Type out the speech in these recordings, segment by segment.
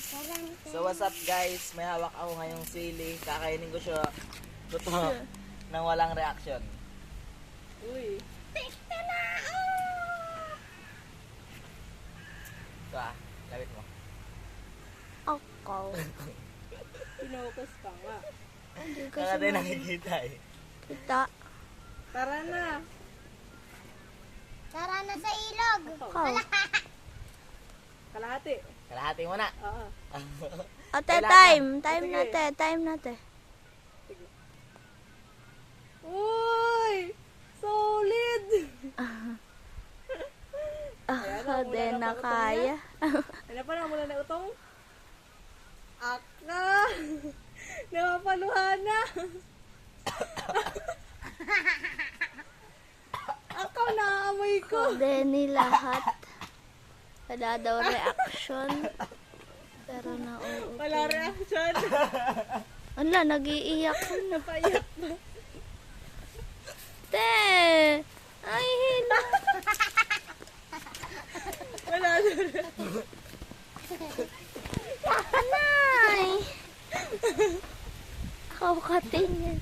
So what's up guys? May hawak ako ngayong sili. Kakainin ko siya. Totoo. Nang walang reaction. Uy. Ito lapit mo. Ako. Pinokus ka nga. Hindi ko Kaya tayo nakikita eh. kita. Tara na. Tara na sa ilog. Ikaw. Kalahati. Kalahati mo na. Oo. Ate, Kailangan. time Sige. natin, time natin. Uy! Solid! Ako din na kaya. Ano pa na mula na utong? Aka! Nakapaluhan na! Ako naamoy ko! Ako din ni lahat. Wala daw reaction. Pero nauupo. Wala reaction. Wala, nag-iiyak. Napaiyak na. Te! Ay, hila. Wala na. Anay! Ako katingin.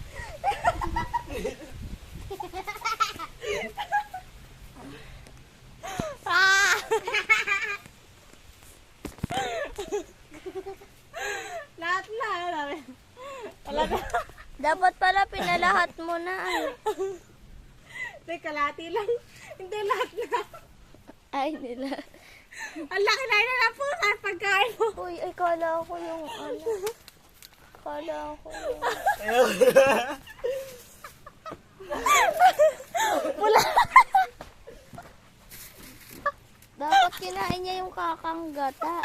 Lahat na. Wala na. Dapat pala pinalahat mo na. Hindi, kalahati lang. Hindi, lahat na. Ay, nila. Ang laki na yun na po sa pagkain mo. Uy, ay, kala ko yung ano. Kala ko yung... Dapat kinain niya yung kakanggata.